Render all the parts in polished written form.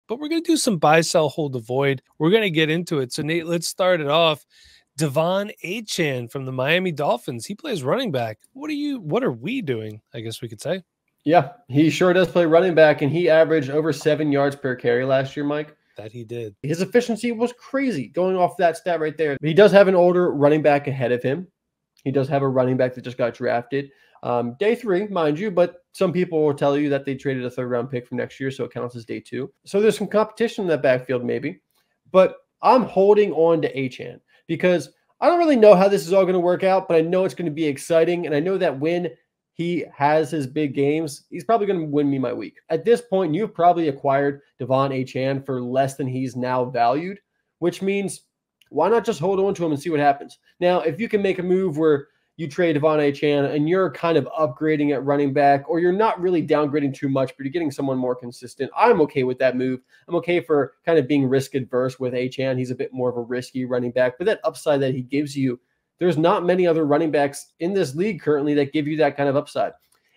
but we're going to do some buy, sell, hold, avoid. We're going to get into it. So, Nate, let's start it off. Devon Achane from the Miami Dolphins. He plays running back. What are we doing, I guess we could say? Yeah, he sure does play running back, and he averaged over 7 yards per carry last year, Mike. That he did. His efficiency was crazy going off that stat right there. He does have an older running back ahead of him. He does have a running back that just got drafted. Day 3, mind you, but some people will tell you that they traded a 3rd-round pick for next year, so it counts as day 2. So there's some competition in that backfield maybe. But I'm holding on to Achane because I don't really know how this is all going to work out, but I know it's going to be exciting, and I know that when he has his big games, he's probably going to win me my week. At this point, you've probably acquired Devon Achane for less than he's now valued, which means why not just hold on to him and see what happens? Now, if you can make a move where you trade Devon Achane and you're kind of upgrading at running back, or you're not really downgrading too much, but you're getting someone more consistent, I'm okay with that move. I'm okay for kind of being risk adverse with Achane. He's a bit more of a risky running back, but that upside that he gives you, there's not many other running backs in this league currently that give you that kind of upside.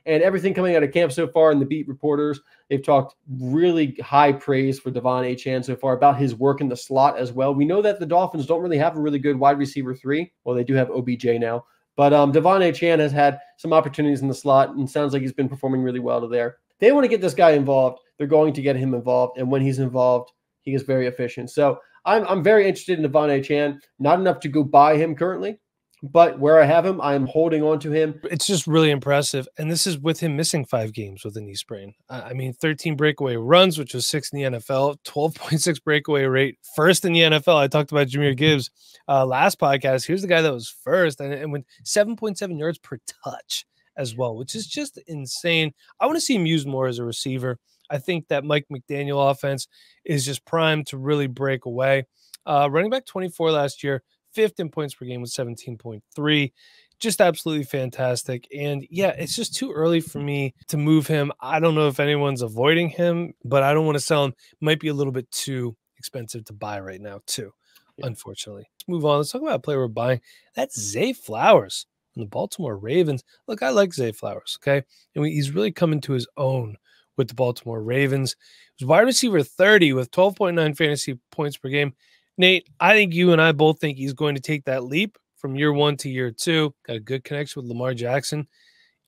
And everything coming out of camp so far, and the beat reporters, they've talked really high praise for Devon Achane so far about his work in the slot as well. We know that the Dolphins don't really have a really good wide receiver 3. Well, they do have OBJ now. But Devon Achane has had some opportunities in the slot and sounds like he's been performing really well to there. They want to get this guy involved. They're going to get him involved. And when he's involved, he is very efficient. So I'm very interested in Devon Achane. Not enough to go buy him currently, but where I have him, I'm holding on to him. It's just really impressive. And this is with him missing 5 games with a knee sprain. I mean, 13 breakaway runs, which was 6th in the NFL, 12.6 breakaway rate, 1st in the NFL. I talked about Jahmyr Gibbs last podcast. Here's the guy that was 1st and with 7.7 yards per touch as well, which is just insane. I want to see him used more as a receiver. I think that Mike McDaniel offense is just primed to really break away. Running back 24 last year, 5th in points per game with 17.3. Just absolutely fantastic. And yeah, it's just too early for me to move him. I don't know if anyone's avoiding him, but I don't want to sell him. Might be a little bit too expensive to buy right now too, unfortunately. Let's move on. Let's talk about a player we're buying. That's Zay Flowers from the Baltimore Ravens. Look, I like Zay Flowers, okay? And he's really coming to his own with the Baltimore Ravens. He was wide receiver 30 with 12.9 fantasy points per game. Nate, I think you and I both think he's going to take that leap from year 1 to year 2. Got a good connection with Lamar Jackson.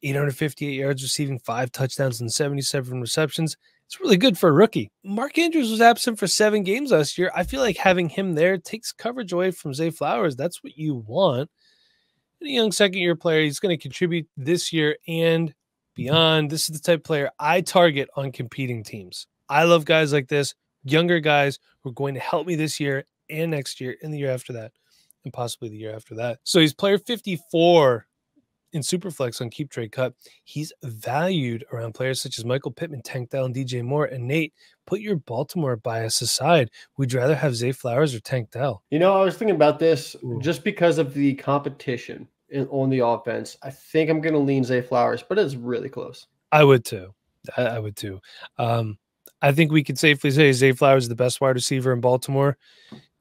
858 yards receiving, 5 touchdowns and 77 receptions. It's really good for a rookie. Mark Andrews was absent for 7 games last year. I feel like having him there takes coverage away from Zay Flowers. That's what you want. And a young second-year player, he's going to contribute this year and beyond. This is the type of player I target on competing teams. I love guys like this, younger guys who are going to help me this year and next year and the year after that, and possibly the year after that. So he's player 54 in Superflex on Keep Trade Cut. He's valued around players such as Michael Pittman, Tank Dell, and DJ Moore. And Nate, put your Baltimore bias aside. Would you rather have Zay Flowers or Tank Dell? You know, I was thinking about this just because of the competition on the offense. I think I'm going to lean Zay Flowers, but it's really close. I would too. I would too. I think we could safely say Zay Flowers is the best wide receiver in Baltimore.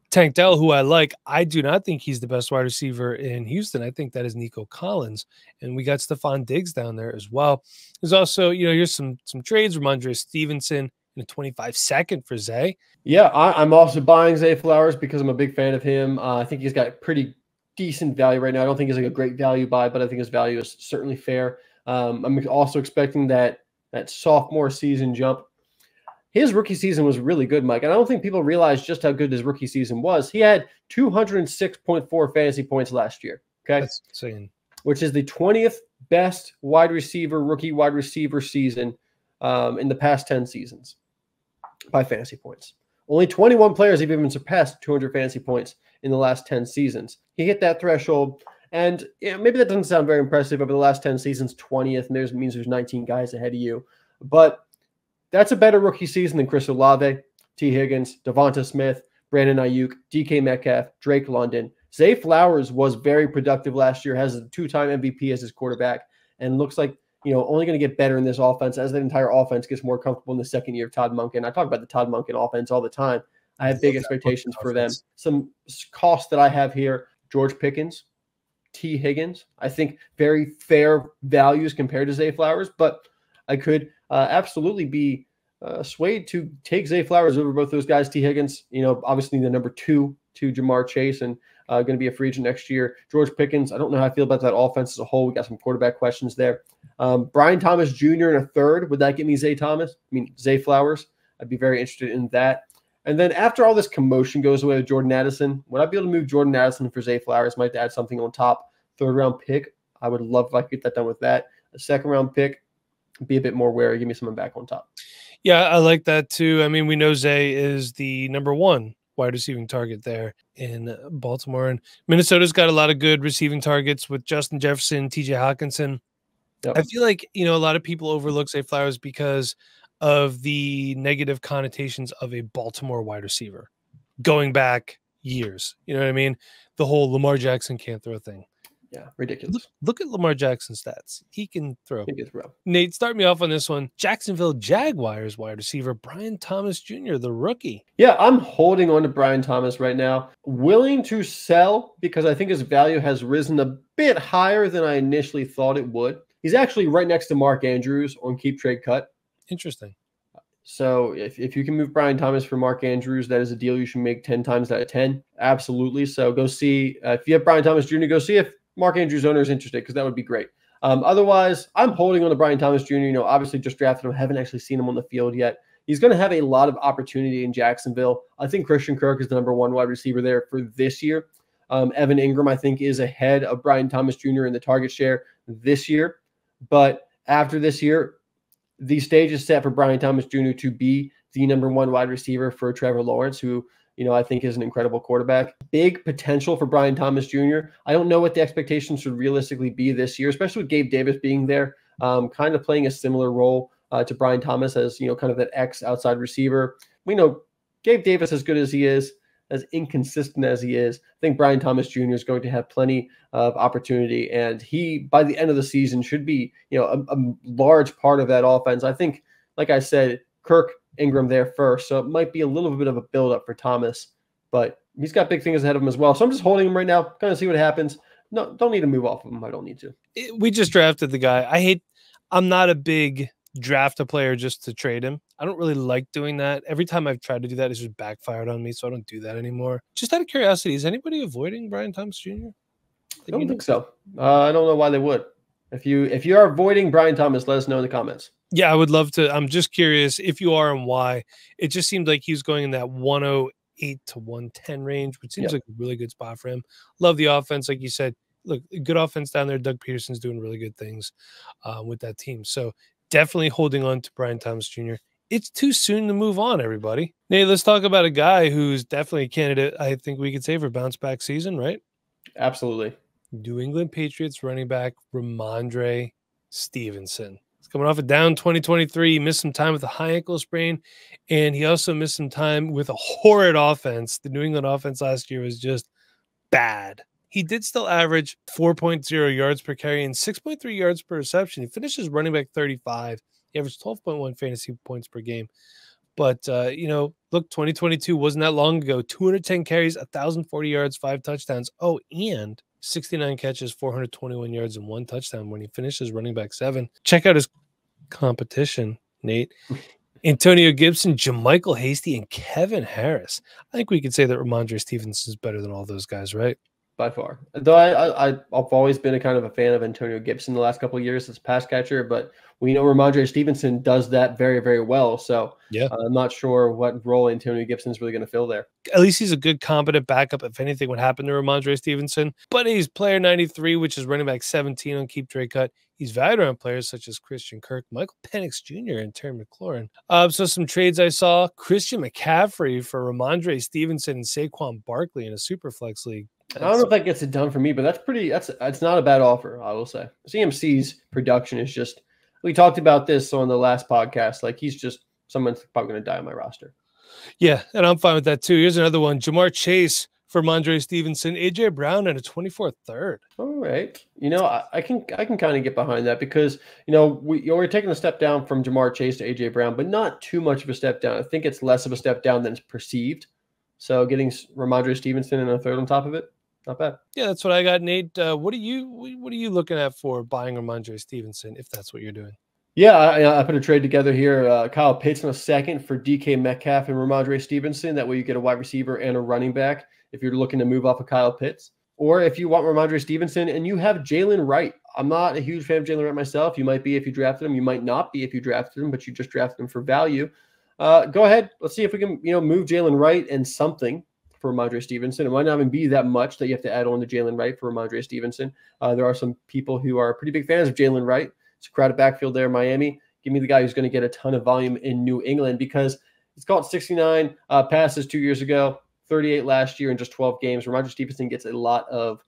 Tank Dell, who I like, I do not think he's the best wide receiver in Houston. I think that is Nico Collins. And we got Stephon Diggs down there as well. There's also, here's some trades. Rhamondre Stevenson in a 25-second for Zay. Yeah, I'm also buying Zay Flowers because I'm a big fan of him. I think he's got pretty decent value right now. I don't think he's like a great value buy, but I think his value is certainly fair. I'm also expecting that sophomore season jump. His rookie season was really good, Mike. And I don't think people realize just how good his rookie season was. He had 206.4 fantasy points last year. Okay. That's insane. Which is the 20th best rookie wide receiver season in the past 10 seasons by fantasy points. Only 21 players have even surpassed 200 fantasy points in the last 10 seasons. He hit that threshold. And maybe that doesn't sound very impressive over the last 10 seasons, 20th, and means there's 19 guys ahead of you. But that's a better rookie season than Chris Olave, T. Higgins, Devonta Smith, Brandon Ayuk, DK Metcalf, Drake London. Zay Flowers was very productive last year, has a 2-time MVP as his quarterback, and looks like only going to get better in this offense as the entire offense gets more comfortable in the second year of Todd Monken. I talk about the Todd Monken offense all the time. I have big expectations for them. Some costs that I have here: George Pickens, T. Higgins. I think very fair values compared to Zay Flowers, but I could absolutely be swayed to take Zay Flowers over both those guys. T. Higgins, obviously the number 2 to Jamar Chase, and going to be a free agent next year. George Pickens, I don't know how I feel about that offense as a whole. We got some quarterback questions there. Brian Thomas Jr. in a third. Would that get me Zay Flowers? I'd be very interested in that. And then after all this commotion goes away with Jordan Addison, would I be able to move Jordan Addison for Zay Flowers? Might add something on top. Third-round pick. I would love if I could get that done with that. A second-round pick, be a bit more wary. Give me someone back on top. Yeah, I like that too. I mean, we know Zay is the number 1 wide receiving target there in Baltimore. And Minnesota's got a lot of good receiving targets with Justin Jefferson, TJ Hawkinson. Yep. I feel like, a lot of people overlook Zay Flowers because of the negative connotations of a Baltimore wide receiver going back years. You know what I mean? The whole Lamar Jackson can't throw thing. Yeah, ridiculous. Look at Lamar Jackson's stats. He can throw. He can throw. Nate, start me off on this one. Jacksonville Jaguars wide receiver Brian Thomas Jr., the rookie. Yeah, I'm holding on to Brian Thomas right now. Willing to sell because I think his value has risen a bit higher than I initially thought it would. He's actually right next to Mark Andrews on Keep Trade Cut. Interesting. So if you can move Brian Thomas for Mark Andrews, that is a deal you should make 10 times out of 10. Absolutely. So go see, if you have Brian Thomas Jr., go see if Mark Andrews' owner is interested, because that would be great. Otherwise, I'm holding on to Brian Thomas Jr. Obviously just drafted him. Haven't actually seen him on the field yet. He's going to have a lot of opportunity in Jacksonville. I think Christian Kirk is the number 1 wide receiver there for this year. Evan Ingram, I think, is ahead of Brian Thomas Jr. in the target share this year. But after this year, the stage is set for Brian Thomas Jr. to be the number 1 wide receiver for Trevor Lawrence, who I think is an incredible quarterback. Big potential for Brian Thomas Jr. I don't know what the expectations should realistically be this year, especially with Gabe Davis being there, kind of playing a similar role to Brian Thomas as, kind of that X outside receiver. We know Gabe Davis, as good as he is, as inconsistent as he is, I think Brian Thomas Jr. is going to have plenty of opportunity, and he, by the end of the season, should be, a large part of that offense. I think, like I said, Kirk, Ingram there first, so it might be a little bit of a build-up for Thomas, but he's got big things ahead of him as well. So I'm just holding him right now, kind of see what happens. No, don't need to move off of him. I don't need to. We just drafted the guy. I'm not a big draft a player just to trade him. I don't really like doing that. Every time I've tried to do that, it's just backfired on me, so I don't do that anymore. Just out of curiosity, is anybody avoiding Brian Thomas Jr.? I don't think so. I don't know why they would. If you are avoiding Brian Thomas, let us know in the comments. Yeah, I would love to. I'm just curious if you are and why. It just seemed like he was going in that 108 to 110 range, which seems like a really good spot for him. Love the offense. Like you said, look, good offense down there. Doug Peterson's doing really good things with that team. So definitely holding on to Brian Thomas Jr. It's too soon to move on, everybody. Nate, let's talk about a guy who's definitely a candidate, I think we could say, for bounce back season, right? Absolutely. New England Patriots running back Rhamondre Stevenson. He's coming off a down 2023. He missed some time with a high ankle sprain, and he also missed some time with a horrid offense. The New England offense last year was just bad. He did still average 4.0 yards per carry and 6.3 yards per reception. He finishes running back 35. He averaged 12.1 fantasy points per game. But, look, 2022 wasn't that long ago. 210 carries, 1,040 yards, 5 touchdowns. Oh, and 69 catches, 421 yards, and 1 touchdown when he finishes running back 7. Check out his competition, Nate. Antonio Gibson, JaMychal Hasty, and Kevin Harris. I think we could say that Rhamondre Stevenson is better than all those guys, right? By far. Though I've always been a kind of a fan of Antonio Gibson the last couple of years as pass catcher, but we know Rhamondre Stevenson does that very, very well. So yeah, I'm not sure what role Antonio Gibson is really going to fill there. At least he's a good, competent backup if anything would happen to Rhamondre Stevenson. But he's player 93, which is running back 17 on Keep Trade Cut. He's valued around players such as Christian Kirk, Michael Penix Jr., and Terry McLaurin. So some trades I saw: Christian McCaffrey for Rhamondre Stevenson and Saquon Barkley in a Superflex league. I don't know if that gets it done for me, but that's not a bad offer, I will say. CMC's production is just, we talked about this on the last podcast. Like, he's just someone that's probably going to die on my roster. Yeah, and I'm fine with that too. Here's another one: Jamar Chase for Rhamondre Stevenson, AJ Brown, and a 24th third. All right. I can kind of get behind that because, we're taking a step down from Jamar Chase to AJ Brown, but not too much of a step down. I think it's less of a step down than it's perceived. So getting Rhamondre Stevenson and a third on top of it, not bad. Yeah, that's what I got, Nate. What are you looking at for buying Rhamondre Stevenson, if that's what you're doing? Yeah, I put a trade together here. Kyle Pitts in a second for DK Metcalf and Rhamondre Stevenson. That way you get a wide receiver and a running back if you're looking to move off of Kyle Pitts. Or if you want Rhamondre Stevenson and you have Jalen Wright. I'm not a huge fan of Jalen Wright myself. You might be if you drafted him. You might not be if you drafted him, but you just drafted him for value. Go ahead. Let's see if we can, move Jalen Wright and something for Rhamondre Stevenson. It might not even be that much that you have to add on to Jalen Wright for Rhamondre Stevenson. There are some people who are pretty big fans of Jalen Wright. It's a crowded backfield there in Miami. Give me the guy who's going to get a ton of volume in New England because he's caught 69 passes 2 years ago, 38 last year in just 12 games. Rhamondre Stevenson gets a lot of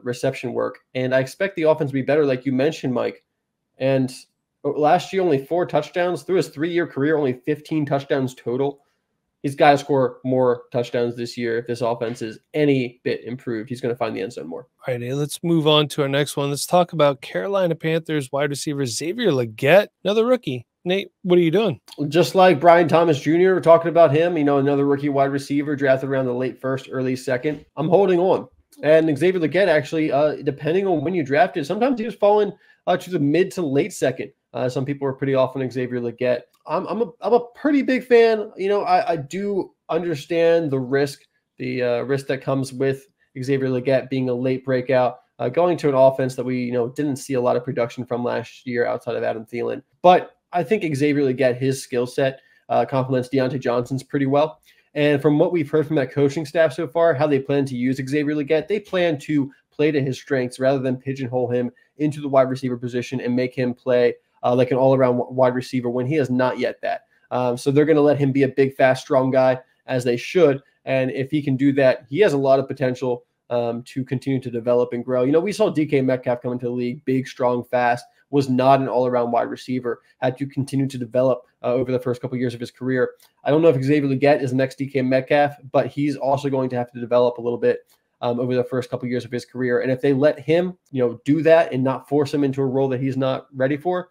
reception work, and I expect the offense to be better, like you mentioned, Mike. And last year, only 4 touchdowns. Through his 3-year career, only 15 touchdowns total. He's got to score more touchdowns this year. If this offense is any bit improved, he's going to find the end zone more. All right, let's move on to our next one. Let's talk about Carolina Panthers wide receiver Xavier Legette, another rookie. Nate, what are you doing? Just like Brian Thomas Jr., we're talking about him, another rookie wide receiver drafted around the late first, early second. I'm holding on. And Xavier Legette, actually, depending on when you drafted, sometimes he was falling to the mid to late second. Some people were pretty off on Xavier Legette. I'm a pretty big fan. I do understand the risk that comes with Xavier Legette being a late breakout, going to an offense that we didn't see a lot of production from last year outside of Adam Thielen. But I think Xavier Legette, his skill set complements Deontay Johnson's pretty well. And from what we've heard from that coaching staff so far, how they plan to use Xavier Legette, they plan to play to his strengths rather than pigeonhole him into the wide receiver position and make him play like an all-around wide receiver when he is not yet that. So they're going to let him be a big, fast, strong guy, as they should. And if he can do that, he has a lot of potential to continue to develop and grow. We saw DK Metcalf come into the league, big, strong, fast, was not an all-around wide receiver, had to continue to develop over the first couple of years of his career. I don't know if Xavier Legette is the next DK Metcalf, but he's also going to have to develop a little bit over the first couple of years of his career. And if they let him, do that and not force him into a role that he's not ready for,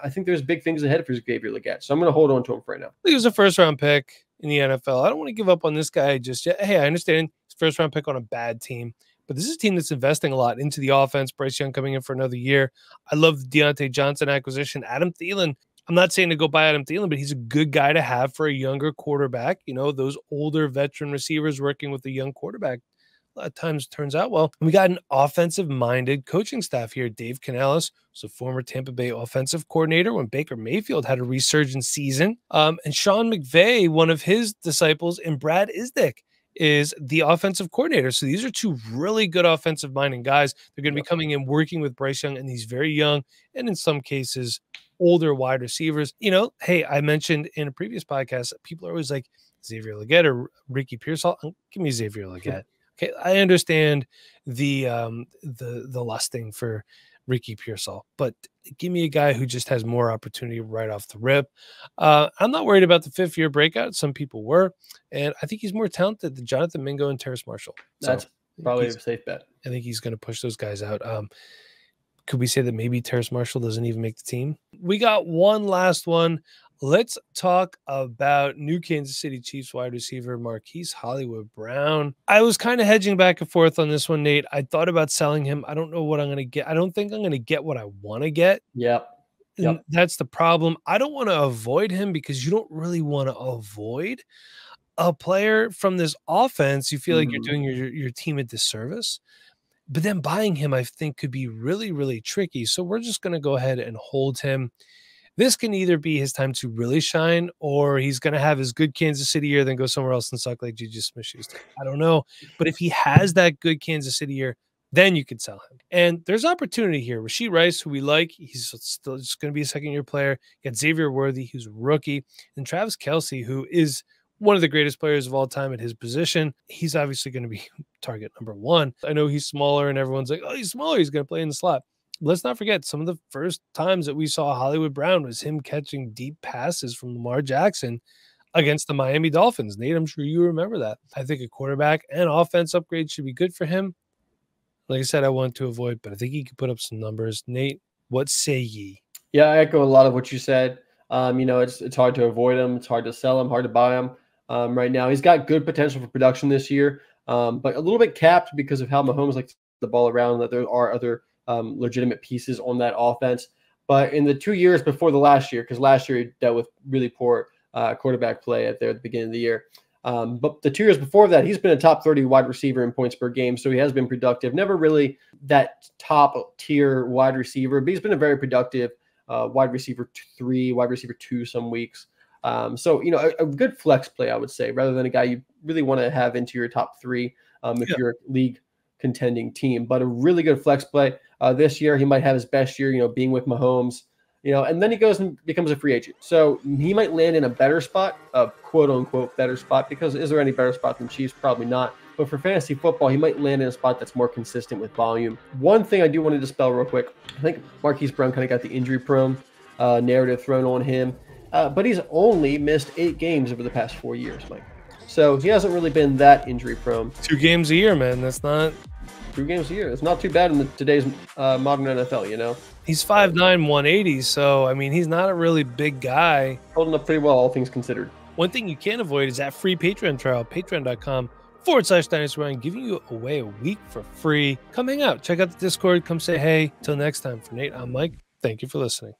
I think there's big things ahead for Xavier Legette. So I'm going to hold on to him for right now. He was a first-round pick in the NFL. I don't want to give up on this guy just yet. Hey, I understand he's first-round pick on a bad team, but this is a team that's investing a lot into the offense. Bryce Young coming in for another year. I love the Deontay Johnson acquisition. Adam Thielen, I'm not saying to go buy Adam Thielen, but he's a good guy to have for a younger quarterback. Those older veteran receivers working with a young quarterback a lot of times turns out well. We got an offensive-minded coaching staff here. Dave Canales was a former Tampa Bay offensive coordinator when Baker Mayfield had a resurgent season. And Sean McVay, one of his disciples, and Brad Isdick is the offensive coordinator. So these are 2 really good offensive-minded guys. They're going to be coming in working with Bryce Young and these very young and in some cases older wide receivers. Hey, I mentioned in a previous podcast, people are always like Xavier Legette or Ricky Pearsall. Give me Xavier Legette. Okay, I understand the lusting for Ricky Pearsall, but give me a guy who just has more opportunity right off the rip. I'm not worried about the 5th-year breakout. Some people were, and I think he's more talented than Jonathan Mingo and Terrace Marshall. That's probably a safe bet. I think he's going to push those guys out. Could we say that maybe Terrace Marshall doesn't even make the team? We got one last one. Let's talk about new Kansas City Chiefs wide receiver Marquise Hollywood-Brown. I was kind of hedging back and forth on this one, Nate. I thought about selling him. I don't know what I'm going to get. I don't think I'm going to get what I want to get. Yep. And that's the problem. I don't want to avoid him because you don't really want to avoid a player from this offense. You feel like you're doing your team a disservice. But then buying him, I think, could be really, really tricky. So we're just going to go ahead and hold him. This can either be his time to really shine, or he's going to have his good Kansas City year, then go somewhere else and suck like Juju Smith-Schuster. I don't know. But if he has that good Kansas City year, then you could sell him. And there's opportunity here. Rashee Rice, who we like, he's still just going to be a second-year player. You got Xavier Worthy, who's a rookie. And Travis Kelce, who is one of the greatest players of all time at his position. He's obviously going to be target number 1. I know he's smaller, and everyone's like, oh, he's smaller. He's going to play in the slot. Let's not forget, some of the first times that we saw Hollywood-Brown was him catching deep passes from Lamar Jackson against the Miami Dolphins. Nate, I'm sure you remember that. I think a quarterback and offense upgrade should be good for him. Like I said, I want to avoid, but I think he could put up some numbers. Nate, what say ye? Yeah, I echo a lot of what you said. It's hard to avoid him. It's hard to sell him, hard to buy him right now. He's got good potential for production this year, but a little bit capped because of how Mahomes likes the ball around, that there are other legitimate pieces on that offense. But in the 2 years before the last year, because last year he dealt with really poor quarterback play at the beginning of the year. But the 2 years before that, he's been a top 30 wide receiver in points per game. So he has been productive. Never really that top tier wide receiver, but he's been a very productive wide receiver 3, wide receiver 2 some weeks. So, a good flex play, I would say, rather than a guy you really want to have into your top 3 if you're a league contending team. But a really good flex play. This year, he might have his best year, being with Mahomes. And then he goes and becomes a free agent. So he might land in a better spot, a quote unquote better spot, because is there any better spot than Chiefs? Probably not. But for fantasy football, he might land in a spot that's more consistent with volume. One thing I do want to dispel real quick, I think Marquise Brown kind of got the injury prone narrative thrown on him, but he's only missed 8 games over the past 4 years, Mike. So he hasn't really been that injury prone. 2 games a year, man. That's not 2 games a year. It's not too bad in today's modern NFL, He's 5'9", 180, so, I mean, he's not a really big guy. Holding up pretty well, all things considered. One thing you can't avoid is that free Patreon trial, patreon.com/Dynasty Rankings, giving you away a week for free. Come hang out. Check out the Discord. Come say hey. Till next time, for Nate, I'm Mike. Thank you for listening.